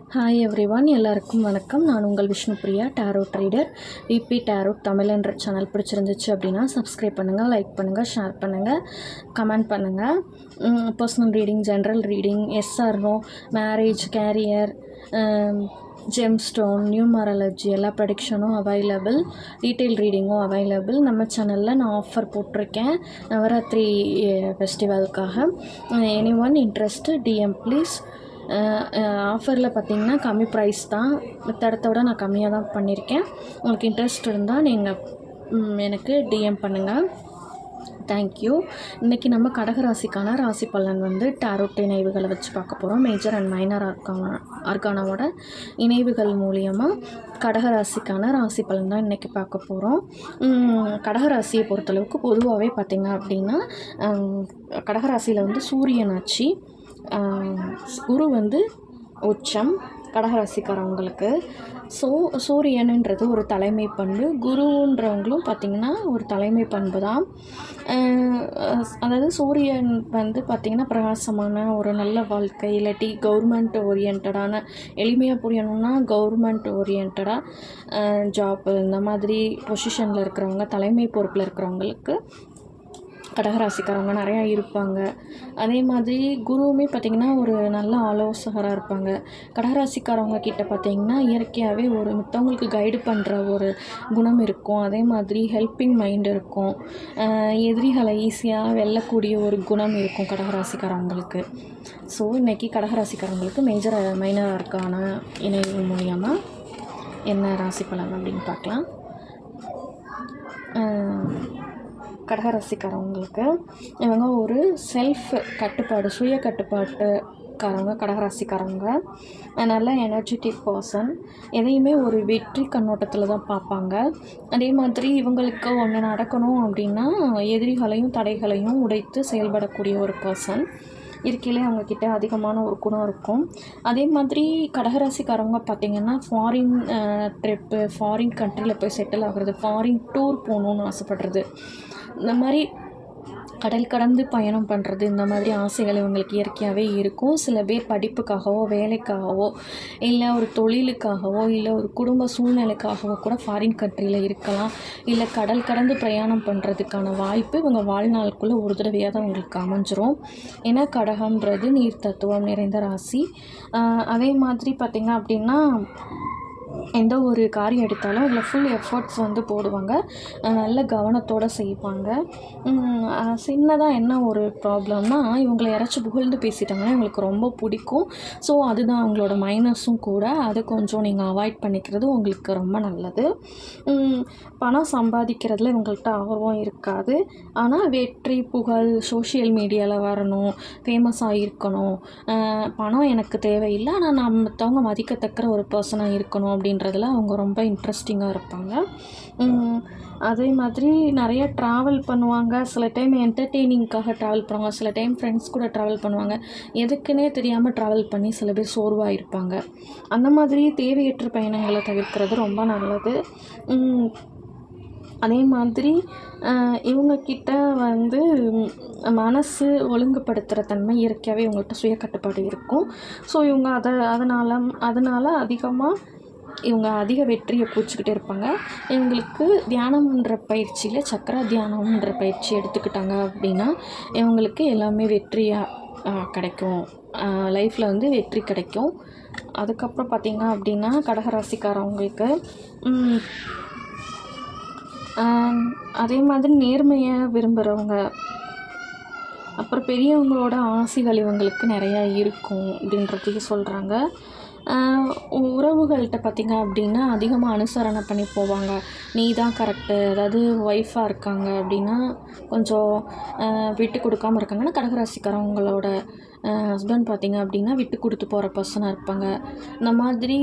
Hi everyone, எல்லாருக்கும் வணக்கம். நான் உங்கள் விஷ்ணுப்ரியா, டேரோ ட்ரீடர். விபி டேரோ தமிழ் என்ற சேனல் பிடிச்சிருந்துச்சு அப்படின்னா சப்ஸ்கிரைப் பண்ணுங்கள், லைக் பண்ணுங்கள், ஷேர் பண்ணுங்கள், கமெண்ட் பண்ணுங்கள். Personal reading, general reading, yes or no, marriage, career, gemstone, numerology எல்லா ப்ரெடிக்ஷனும் அவைலபிள். டீட்டெயில் ரீடிங்கும் அவைலபிள். நம்ம சேனலில் நான் ஆஃபர் போட்டிருக்கேன் நவராத்திரி ஃபெஸ்டிவலுக்காக. Any one interest DM please. ஆஃபரில் பார்த்திங்கன்னா கம்மி ப்ரைஸ் தான், மற்ற இடத்த விட நான் கம்மியாக தான் பண்ணியிருக்கேன். உங்களுக்கு இன்ட்ரெஸ்ட் இருந்தால் நீங்கள் எனக்கு டிஎம் பண்ணுங்கள். தேங்க்யூ. இன்றைக்கி நம்ம கடகராசிக்கான ராசி பலன் டேரோட் இணைவுகளை வச்சு பார்க்க போகிறோம். மேஜர் அண்ட் மைனர் ஆர்கானாவோட இணைவுகள் மூலியமாக கடகராசிக்கான ராசி பலன் தான் இன்றைக்கி பார்க்க போகிறோம். கடகராசியை பொறுத்தளவுக்கு பொதுவாகவே பார்த்திங்க அப்படின்னா கடகராசியில் சூரியன் ஆட்சி, குரு உச்சம் கடகராசிக்காரவங்களுக்கு. சூரியனுன்றது ஒரு தலைமை பண்பு, குருன்றவங்களும் பார்த்திங்கன்னா ஒரு தலைமை பண்பு தான். அதாவது சூரியன் பார்த்திங்கன்னா பிரகாசமான ஒரு நல்ல வாழ்க்கை, இல்லாட்டி கவர்மெண்ட் ஓரியன்டான, எளிமையாக புரியணும்னா கவர்மெண்ட் ஓரியன்டாக ஜாப் இந்த மாதிரி பொசிஷனில் இருக்கிறவங்க, தலைமை பொறுப்பில் இருக்கிறவங்களுக்கு கடகராசிக்காரவங்க நிறையா இருப்பாங்க. அதே மாதிரி குருவுமே பார்த்திங்கன்னா ஒரு நல்ல ஆலோசகராக இருப்பாங்க. கடகராசிக்காரவங்க கிட்ட பார்த்திங்கன்னா இயற்கையாகவே ஒரு மற்றவங்களுக்கு கைடு பண்ணுற ஒரு குணம் இருக்கும். அதே மாதிரி ஹெல்ப்பிங் மைண்ட் இருக்கும். எதிரிகளை ஈஸியாக வெல்லக்கூடிய ஒரு குணம் இருக்கும் கடகராசிக்காரவங்களுக்கு. ஸோ இன்றைக்கி கடகராசிக்காரவங்களுக்கு மேஜர் மைனர் ஆர்கான இணைவு மூலியமாக என்ன ராசி பலன் அப்படின்னு பார்க்கலாம். கடகராசிக்காரவங்களுக்கு இவங்க ஒரு செல்ஃப் கட்டுப்பாடு, சுய கட்டுப்பாட்டுக்காரவங்க கடகராசிக்காரவங்க. நல்ல எனர்ஜெட்டிக் பர்சன், எதையுமே ஒரு வெற்றி கண்ணோட்டத்தில் தான் பார்ப்பாங்க. அதே மாதிரி இவங்களுக்கு ஒன்று நடக்கணும் அப்படின்னா எதிரிகளையும் தடைகளையும் உடைத்து செயல்படக்கூடிய ஒரு பர்சன். இருக்கையிலே அவங்கக்கிட்ட அதிகமான ஒரு குணம் இருக்கும். அதே மாதிரி கடகராசிக்காரவங்க பார்த்திங்கன்னா ஃபாரின் ட்ரிப்பு, ஃபாரின் கண்ட்ரியில் போய் செட்டில் ஆகிறது, ஃபாரின் டூர் போகணுன்னு ஆசைப்படுறது, இந்த மாதிரி கடல் கடந்து பயணம் பண்ணுறது, இந்த மாதிரி ஆசைகள் இவங்களுக்கு இயற்கையாகவே இருக்கும். சில பேர் படிப்புக்காகவோ வேலைக்காகவோ இல்லை ஒரு தொழிலுக்காகவோ இல்லை ஒரு குடும்ப சூழ்நிலைக்காகவோ கூட ஃபாரின் கண்ட்ரியில் இருக்கலாம். இல்லை கடல் கடந்து பிரயாணம் பண்ணுறதுக்கான வாய்ப்பு இவங்க வாழ்நாளுக்குள்ளே ஒரு தடவையாக தான் உங்களுக்கு அமைஞ்சிரும். ஏன்னா கடகம்ன்றது நீர் தத்துவம் நிறைந்த ராசி. அதே மாதிரி பார்த்திங்க அப்படின்னா எந்த ஒரு காரியம் எடுத்தாலும் அதில் ஃபுல் எஃபர்ட்ஸ் போடுவாங்க, நல்ல கவனத்தோடு செய்வாங்க. சின்னதாக என்ன ஒரு ப்ராப்ளம்னா இவங்களை யாராச்சும் புகழ்ந்து பேசிட்டாங்கன்னா இவங்களுக்கு ரொம்ப பிடிக்கும். ஸோ அதுதான் அவங்களோட மைனஸும் கூட. அதை கொஞ்சம் நீங்கள் அவாய்ட் பண்ணிக்கிறது உங்களுக்கு ரொம்ப நல்லது. பணம் சம்பாதிக்கிறதுல இவங்கள்ட்ட ஆர்வம் இருக்காது. ஆனால் வெற்றி, புகழ், சோஷியல் மீடியாவில் வரணும், ஃபேமஸாக இருக்கணும், பணம் எனக்கு தேவையில்லை ஆனால் நான் மற்றவங்க மதிக்கத்தக்கிற ஒரு பர்சனாக இருக்கணும் அப்படின்றதுல அவங்க ரொம்ப இன்ட்ரெஸ்டிங்காக இருப்பாங்க. அதே மாதிரி நிறைய ட்ராவல் பண்ணுவாங்க. சில டைம் என்டர்டெய்னிங்காக ட்ராவல் பண்ணுவாங்க, சில டைம் ஃப்ரெண்ட்ஸ் கூட ட்ராவல் பண்ணுவாங்க. எதுக்குன்னே தெரியாமல் ட்ராவல் பண்ணி சில பேர் சோர்வாக இருப்பாங்க. அந்த மாதிரி தேவையற்ற பயணங்களை தவிர்க்கிறது ரொம்ப நல்லது. அதே மாதிரி இவங்கக்கிட்ட மனசு ஒழுங்குபடுத்துகிற தன்மை இயற்கையாகவே இவங்கள்ட்ட சுய கட்டுப்பாடு இருக்கும். ஸோ இவங்க அதனால் அதிக வெற்றியை பிடிச்சிக்கிட்டே இருப்பாங்க. இவங்களுக்கு தியானம்ன்ற பயிற்சியில் சக்கர தியானம்ன்ற பயிற்சி எடுத்துக்கிட்டாங்க அப்படின்னா இவங்களுக்கு எல்லாமே வெற்றியாக கிடைக்கும். லைஃப்பில் வெற்றி கிடைக்கும். அதுக்கப்புறம் பார்த்திங்க அப்படின்னா கடகராசிக்காரவங்களுக்கு அதே மாதிரி நேர்மையை விரும்புகிறவங்க, அப்புறம் பெரியவங்களோட ஆசைகள் இவங்களுக்கு நிறையா இருக்கும் அப்படின்றதையும் சொல்கிறாங்க. உறவுகள்கிட்ட பார்த்திங்க அப்படின்னா அதிகமாக அனுசரணை பண்ணி போவாங்க. நீ தான் கரெக்டு, அதாவது ஒய்ஃபாக இருக்காங்க அப்படின்னா கொஞ்சம் விட்டு கொடுக்காமல் இருக்காங்கன்னா கடகராசிக்காரவங்களோட ஹஸ்பண்ட் பார்த்திங்க அப்படின்னா விட்டு கொடுத்து போகிற பர்சனாக இருப்பாங்க. இந்த மாதிரி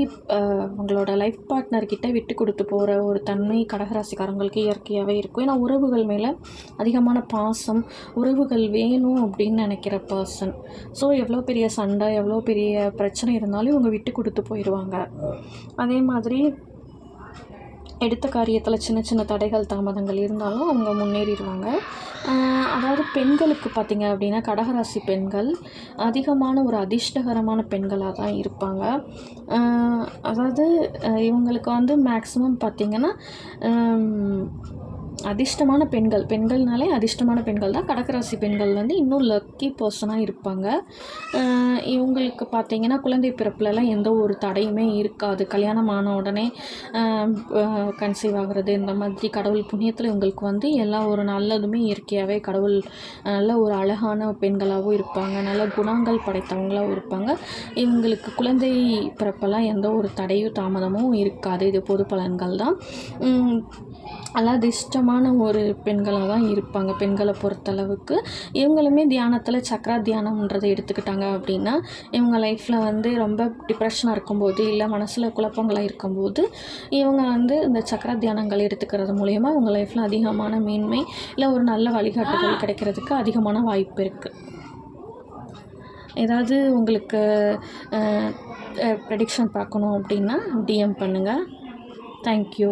அவங்களோட லைஃப் பார்ட்னர்கிட்ட விட்டு கொடுத்து போகிற ஒரு தன்மை கடகராசிக்காரங்களுக்கு இயற்கையாகவே இருக்கும். ஏன்னா உறவுகள் மேலே அதிகமான பாசம், உறவுகள் வேணும் அப்படின்னு நினைக்கிற பர்சன். ஸோ எவ்வளோ பெரிய சண்டை, எவ்வளோ பெரிய பிரச்சனை இருந்தாலும் இவங்க விட்டு கொடுத்து போயிடுவாங்க. அதே மாதிரி எடுத்த காரியத்தில் சின்ன சின்ன தடைகள் தாமதங்கள் இருந்தாலும் அவங்க முன்னேறிடுவாங்க. அதாவது பெண்களுக்கு பார்த்திங்க அப்படின்னா கடகராசி பெண்கள் அதிகமான ஒரு அதிர்ஷ்டகரமான பெண்களாக தான் இருப்பாங்க. அதாவது இவங்களுக்கு வந்து மேக்ஸிமம் பார்த்திங்கன்னா அதிர்ஷ்டமான பெண்கள்னாலே அதிர்ஷ்டமான பெண்கள் தான் கடகராசி பெண்கள் வந்து இன்னும் லக்கி பர்சனாக இருப்பாங்க. இவங்களுக்கு பார்த்திங்கன்னா குழந்தை பிறப்புலலாம் எந்த ஒரு தடையுமே இருக்காது. கல்யாணம் ஆன உடனே கன்சீவ் ஆகிறது இந்த மாதிரி கடவுள் புண்ணியத்தில் இவங்களுக்கு வந்து எல்லா ஒரு நல்லதுமே இயற்கையாகவே கடவுள் நல்ல ஒரு அழகான பெண்களாகவும் இருப்பாங்க. நல்ல குணங்கள் படைத்தவங்களாகவும் இருப்பாங்க. இவங்களுக்கு குழந்தை பிறப்பெல்லாம் எந்த ஒரு தடையும் தாமதமும் இருக்காது. இது பொது பலன்கள் தான். நல்லா அதிர்ஷ்டமான ஒரு பெண்களாக தான் இருப்பாங்க. பெண்களை பொறுத்தளவுக்கு இவங்களுமே தியானத்தில் சக்ரா தியானம்ன்றதை எடுத்துக்கிட்டாங்க அப்படின்னா இவங்க லைஃப்பில் வந்து ரொம்ப டிப்ரெஷனாக இருக்கும்போது இல்லை மனசில் குழப்பங்களாக இருக்கும்போது இவங்க வந்து இந்த சக்ரா தியானங்கள் எடுத்துக்கிறது மூலயமா அவங்க லைஃப்பில் அதிகமான மேன்மை இல்லை ஒரு நல்ல வழிகாட்டுதல் கிடைக்கிறதுக்கு அதிகமான வாய்ப்பு இருக்குது. ஏதாவது உங்களுக்கு ப்ரெடிக்ஷன் பார்க்கணும் அப்படின்னா டிஎம் பண்ணுங்கள். தேங்க்யூ.